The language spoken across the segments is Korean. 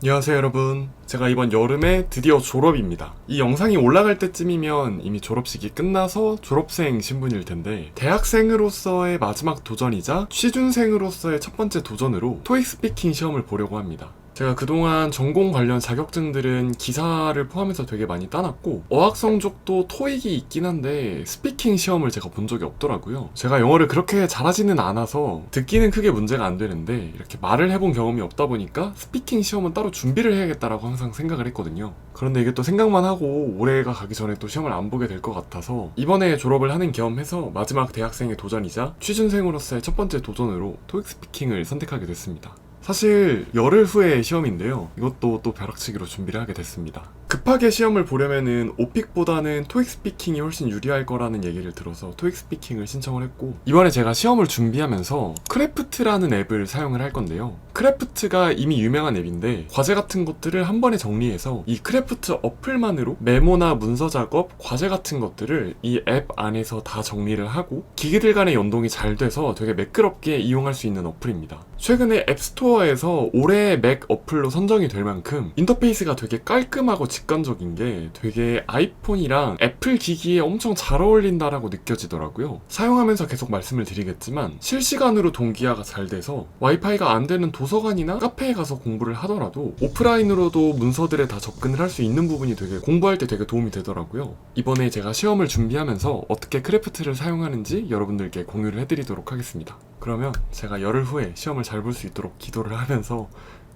안녕하세요 여러분, 제가 이번 여름에 드디어 졸업입니다. 이 영상이 올라갈 때쯤이면 이미 졸업식이 끝나서 졸업생 신분일 텐데, 대학생으로서의 마지막 도전이자 취준생으로서의 첫 번째 도전으로 토익 스피킹 시험을 보려고 합니다. 제가 그동안 전공 관련 자격증들은 기사를 포함해서 되게 많이 따놨고, 어학 성적도 토익이 있긴 한데 스피킹 시험을 제가 본 적이 없더라고요. 제가 영어를 그렇게 잘하지는 않아서 듣기는 크게 문제가 안 되는데, 이렇게 말을 해본 경험이 없다 보니까 스피킹 시험은 따로 준비를 해야겠다라고 항상 생각을 했거든요. 그런데 이게 또 생각만 하고 올해가 가기 전에 또 시험을 안 보게 될 것 같아서, 이번에 졸업을 하는 겸해서 마지막 대학생의 도전이자 취준생으로서의 첫 번째 도전으로 토익 스피킹을 선택하게 됐습니다. 사실 열흘 후에 시험인데요, 이것도 또 벼락치기로 준비를 하게 됐습니다. 급하게 시험을 보려면은 오픽보다는 토익 스피킹이 훨씬 유리할 거라는 얘기를 들어서 토익 스피킹을 신청을 했고, 이번에 제가 시험을 준비하면서 크래프트라는 앱을 사용을 할 건데요, 크래프트가 이미 유명한 앱인데 과제 같은 것들을 한 번에 정리해서 이 크래프트 어플만으로 메모나 문서 작업, 과제 같은 것들을 이 앱 안에서 다 정리를 하고 기기들 간의 연동이 잘 돼서 되게 매끄럽게 이용할 수 있는 어플입니다. 최근에 앱스토어에서 올해의 맥 어플로 선정이 될 만큼 인터페이스가 되게 깔끔하고 직관적인 게 되게 아이폰이랑 애플 기기에 엄청 잘 어울린다라고 느껴지더라고요. 사용하면서 계속 말씀을 드리겠지만 실시간으로 동기화가 잘 돼서 와이파이가 안 되는 도서관이나 카페에 가서 공부를 하더라도 오프라인으로도 문서들에 다 접근을 할 수 있는 부분이 되게 공부할 때 되게 도움이 되더라고요. 이번에 제가 시험을 준비하면서 어떻게 크래프트를 사용하는지 여러분들께 공유를 해드리도록 하겠습니다. 그러면 제가 열흘 후에 시험을 잘 볼 수 있도록 기도를 하면서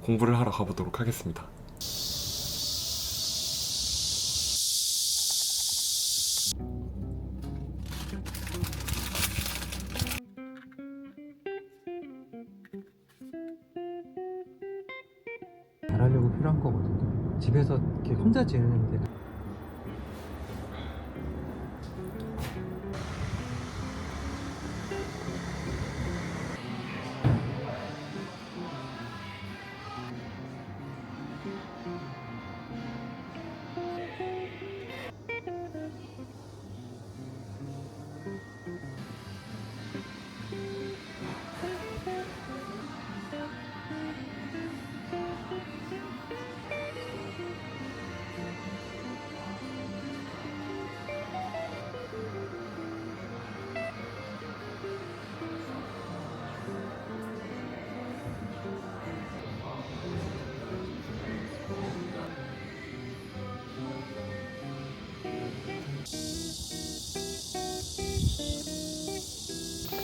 공부를 하러 가보도록 하겠습니다. 잘하려고 필요한 거거든요. 집에서 이렇게 혼자 지내는데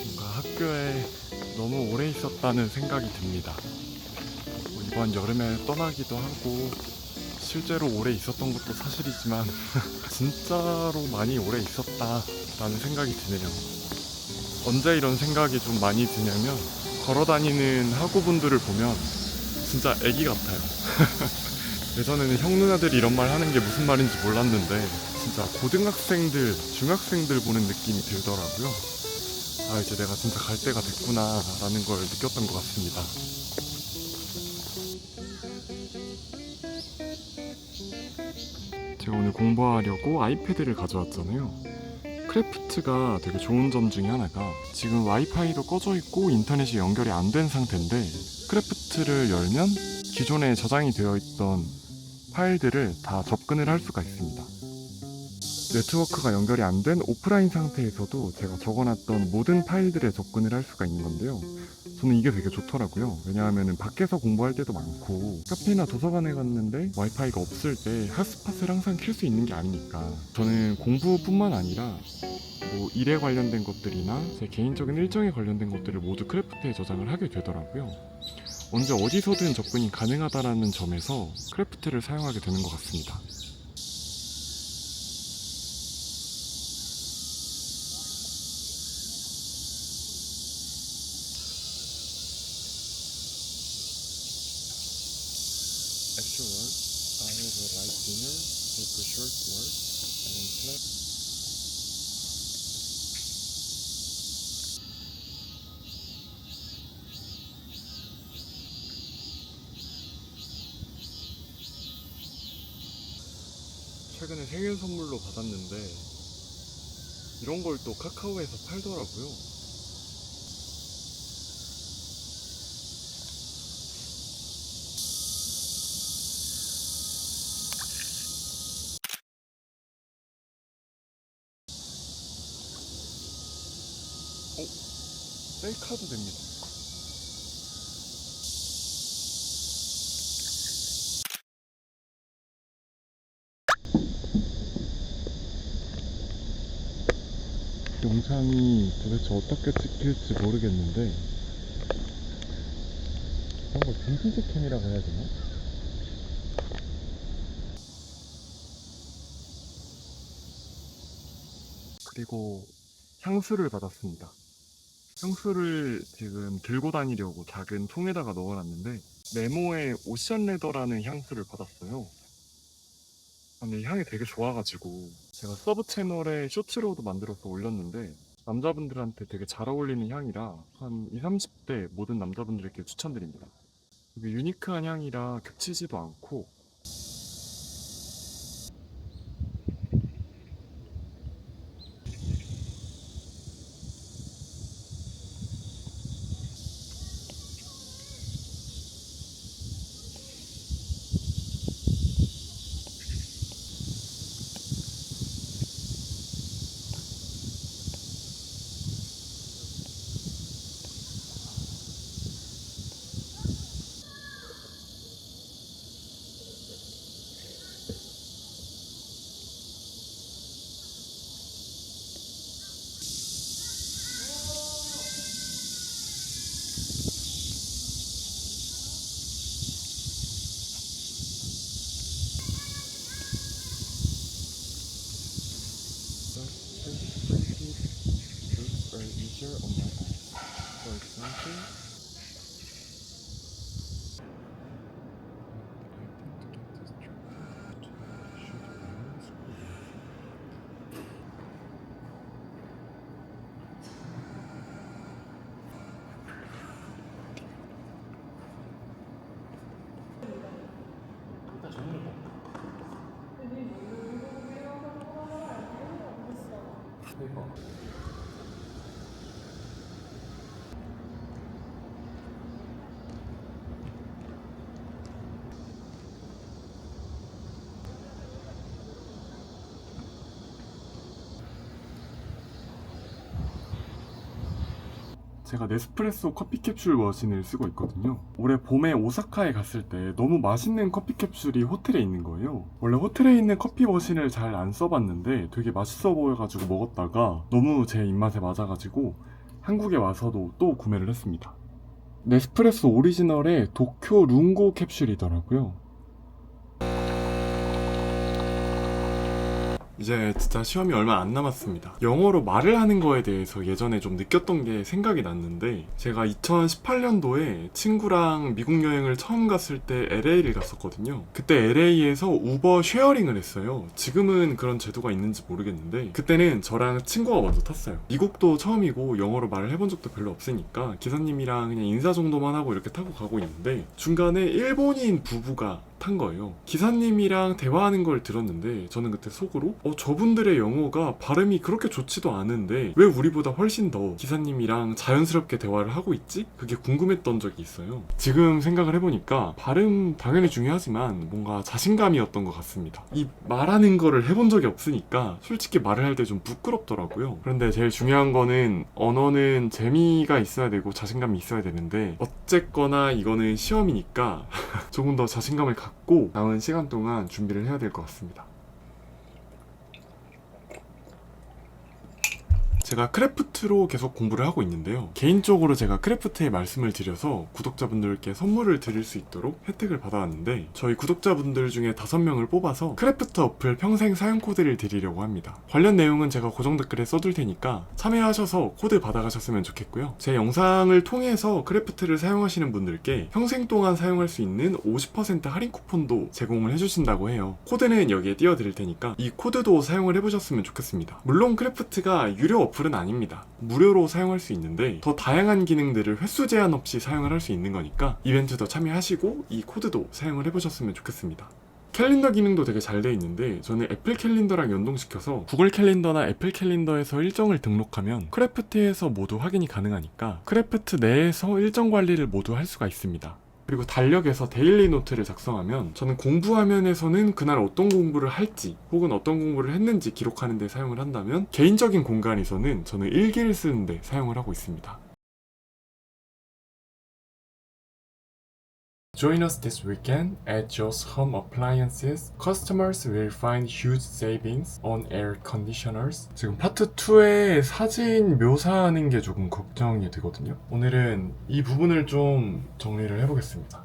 뭔가 학교에 너무 오래 있었다는 생각이 듭니다. 이번 여름에 떠나기도 하고 실제로 오래 있었던 것도 사실이지만 진짜로 많이 오래 있었다라는 생각이 드네요. 언제 이런 생각이 좀 많이 드냐면, 걸어다니는 학우분들을 보면 진짜 애기 같아요. 예전에는 형 누나들이 이런 말 하는 게 무슨 말인지 몰랐는데 진짜 고등학생들, 중학생들 보는 느낌이 들더라고요. 아, 이제 내가 진짜 갈 때가 됐구나 라는 걸 느꼈던 것 같습니다. 제가 오늘 공부하려고 아이패드를 가져왔잖아요. 크래프트가 되게 좋은 점 중에 하나가, 지금 와이파이도 꺼져 있고 인터넷이 연결이 안 된 상태인데 크래프트를 열면 기존에 저장이 되어 있던 파일들을 다 접근을 할 수가 있습니다. 네트워크가 연결이 안 된 오프라인 상태에서도 제가 적어놨던 모든 파일들에 접근을 할 수가 있는 건데요, 저는 이게 되게 좋더라고요. 왜냐하면 밖에서 공부할 때도 많고 카페나 도서관에 갔는데 와이파이가 없을 때 핫스팟을 항상 켤 수 있는 게 아니니까, 저는 공부뿐만 아니라 뭐 일에 관련된 것들이나 제 개인적인 일정에 관련된 것들을 모두 크래프트에 저장을 하게 되더라고요. 언제 어디서든 접근이 가능하다라는 점에서 크래프트를 사용하게 되는 것 같습니다. Afterward, I have a light dinner, take a short walk, and play. 최근에 생일 선물로 받았는데 이런 걸 또 카카오에서 팔더라고요. 셀카도 됩니다. 영상이 도대체 어떻게 찍힐지 모르겠는데 그런 걸 빈티지 캠이라고 해야 되나? 그리고 향수를 받았습니다. 향수를 지금 들고 다니려고 작은 통에다가 넣어놨는데 네모의 오션 레더라는 향수를 받았어요. 근데 향이 되게 좋아가지고 제가 서브 채널에 쇼츠로도 만들어서 올렸는데 남자분들한테 되게 잘 어울리는 향이라 한 20, 30대 모든 남자분들에게 추천드립니다. 되게 유니크한 향이라 겹치지도 않고 제가 네스프레소 커피 캡슐 머신을 쓰고 있거든요. 올해 봄에 오사카에 갔을 때 너무 맛있는 커피 캡슐이 호텔에 있는 거예요. 원래 호텔에 있는 커피 머신을 잘 안 써봤는데 되게 맛있어 보여가지고 먹었다가 너무 제 입맛에 맞아가지고 한국에 와서도 또 구매를 했습니다. 네스프레소 오리지널의 도쿄 룽고 캡슐이더라고요. 이제 진짜 시험이 얼마 안 남았습니다. 영어로 말을 하는 거에 대해서 예전에 좀 느꼈던 게 생각이 났는데 제가 2018년도에 친구랑 미국 여행을 처음 갔을 때 LA를 갔었거든요. 그때 LA에서 우버 쉐어링을 했어요. 지금은 그런 제도가 있는지 모르겠는데 그때는 저랑 친구가 먼저 탔어요. 미국도 처음이고 영어로 말을 해본 적도 별로 없으니까 기사님이랑 그냥 인사 정도만 하고 이렇게 타고 가고 있는데 중간에 일본인 부부가 탄 거예요. 기사님이랑 대화하는 걸 들었는데 저는 그때 속으로 저분들의 영어가 발음이 그렇게 좋지도 않은데 왜 우리보다 훨씬 더 기사님이랑 자연스럽게 대화를 하고 있지? 그게 궁금했던 적이 있어요. 지금 생각을 해보니까 발음 당연히 중요하지만 뭔가 자신감이었던 것 같습니다. 이 말하는 거를 해본 적이 없으니까 솔직히 말을 할 때 좀 부끄럽더라고요. 그런데 제일 중요한 거는 언어는 재미가 있어야 되고 자신감이 있어야 되는데 어쨌거나 이거는 시험이니까 조금 더 자신감을 갖고 남은 시간 동안 준비를 해야 될 것 같습니다. 제가 크래프트로 계속 공부를 하고 있는데요. 개인적으로 제가 크래프트에 말씀을 드려서 구독자분들께 선물을 드릴 수 있도록 혜택을 받아왔는데 저희 구독자분들 중에 5명을 뽑아서 크래프트 어플 평생 사용 코드를 드리려고 합니다. 관련 내용은 제가 고정 댓글에 써둘 테니까 참여하셔서 코드 받아가셨으면 좋겠고요. 제 영상을 통해서 크래프트를 사용하시는 분들께 평생 동안 사용할 수 있는 50% 할인 쿠폰도 제공을 해주신다고 해요. 코드는 여기에 띄워드릴 테니까 이 코드도 사용을 해보셨으면 좋겠습니다. 물론 크래프트가 유료 어플은 아닙니다. 무료로 사용할 수 있는데 더 다양한 기능들을 횟수 제한 없이 사용을 할 수 있는 거니까 이벤트도 참여하시고 이 코드도 사용을 해보셨으면 좋겠습니다. 캘린더 기능도 되게 잘 돼 있는데 저는 애플 캘린더랑 연동시켜서 구글 캘린더나 애플 캘린더에서 일정을 등록하면 크래프트에서 모두 확인이 가능하니까 크래프트 내에서 일정 관리를 모두 할 수가 있습니다. 그리고 달력에서 데일리 노트를 작성하면 저는 공부 화면에서는 그날 어떤 공부를 할지 혹은 어떤 공부를 했는지 기록하는 데 사용을 한다면 개인적인 공간에서는 저는 일기를 쓰는데 사용을 하고 있습니다. Join us this weekend at Joe's Home Appliances. Customers will find huge savings on air conditioners. 지금 파트 2의 사진 묘사하는 게 조금 걱정이 되거든요. 오늘은 이 부분을 좀 정리를 해보겠습니다.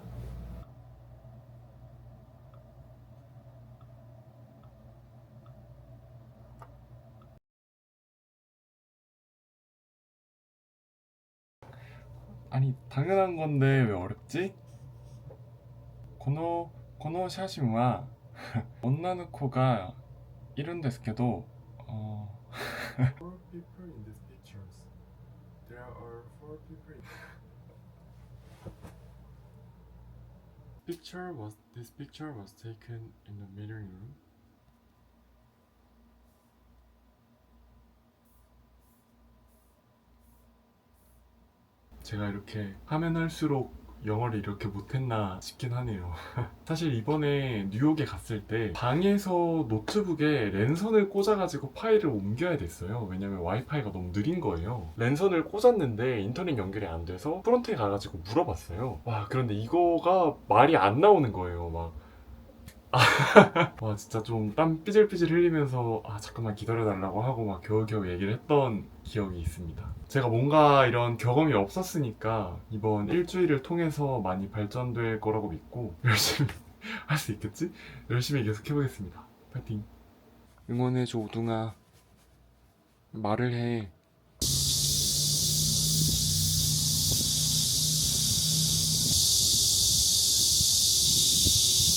아니 당연한 건데 왜 어렵지? この写真は女の子がいるんですけど Four people in these pictures. There are four people in This picture was taken in the meeting room. 제가 이렇게 하면 할수록 영어를 이렇게 못했나 싶긴 하네요. 사실 이번에 뉴욕에 갔을 때 방에서 노트북에 랜선을 꽂아가지고 파일을 옮겨야 됐어요. 왜냐면 와이파이가 너무 느린 거예요. 랜선을 꽂았는데 인터넷 연결이 안 돼서 프론트에 가가지고 물어봤어요. 와, 그런데 이거가 말이 안 나오는 거예요. 막 와, 진짜 좀 땀 삐질삐질 흘리면서 잠깐만 기다려달라고 하고 막 겨우겨우 얘기를 했던 기억이 있습니다. 제가 뭔가 이런 경험이 없었으니까 이번 일주일을 통해서 많이 발전될 거라고 믿고 열심히 할 수 있겠지? 열심히 계속 해보겠습니다. 파이팅! 응원해줘 오둥아. 말을 해.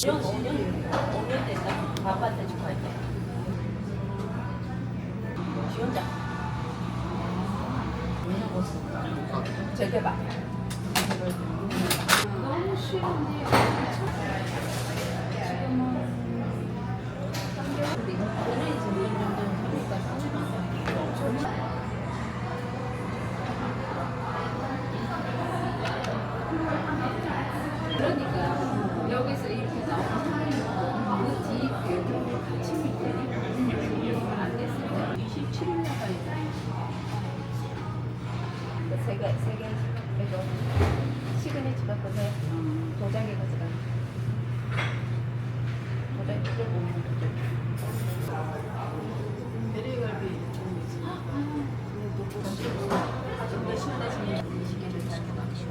이런 5년 됐다. 아빠한테 축하할 때. 지 혼자. 저게 봐. 너무 싫은데. 지금은 3개월 지금 2년 정도 하니까 저는 그러니까 여기서 이렇게 나오고 그 뒤에 배경을 같이 밑에 안 됐을 때 27년까지 세개 해줘. 시그니처 바꿔서 도장에 가져가. 도장에 뜯어 보면 되죠. 베리갈비 좀더 시원해지면 시계를 잘 해봐시오.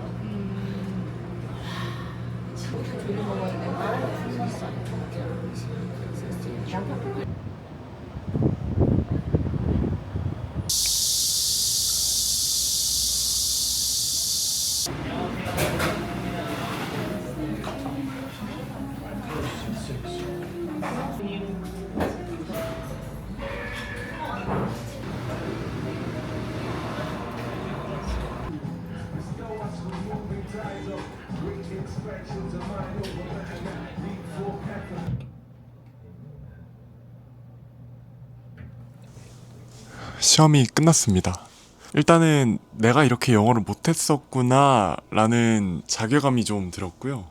조리 먹어야 돼. 시험이 끝났습니다. 일단은 내가 이렇게 영어를 못했었구나 라는 자괴감이 좀 들었고요.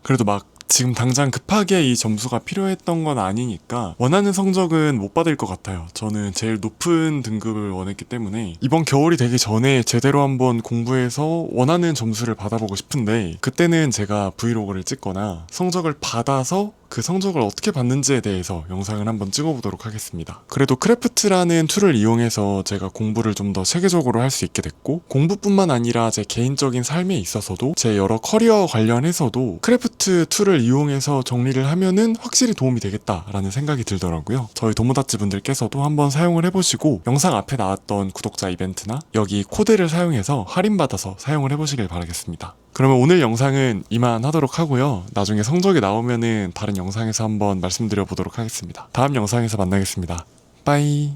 그래도 막 지금 당장 급하게 이 점수가 필요했던 건 아니니까 원하는 성적은 못 받을 것 같아요. 저는 제일 높은 등급을 원했기 때문에 이번 겨울이 되기 전에 제대로 한번 공부해서 원하는 점수를 받아보고 싶은데 그때는 제가 브이로그를 찍거나 성적을 받아서 그 성적을 어떻게 받는지에 대해서 영상을 한번 찍어보도록 하겠습니다. 그래도 크래프트라는 툴을 이용해서 제가 공부를 좀 더 체계적으로 할 수 있게 됐고 공부뿐만 아니라 제 개인적인 삶에 있어서도 제 여러 커리어 관련해서도 크래프트 툴을 이용해서 정리를 하면은 확실히 도움이 되겠다라는 생각이 들더라고요. 저희 도모다치 분들께서도 한번 사용을 해보시고 영상 앞에 나왔던 구독자 이벤트나 여기 코드를 사용해서 할인받아서 사용을 해보시길 바라겠습니다. 그러면 오늘 영상은 이만 하도록 하고요. 나중에 성적이 나오면은 다른 영상에서 한번 말씀드려 보도록 하겠습니다. 다음 영상에서 만나겠습니다. 빠이.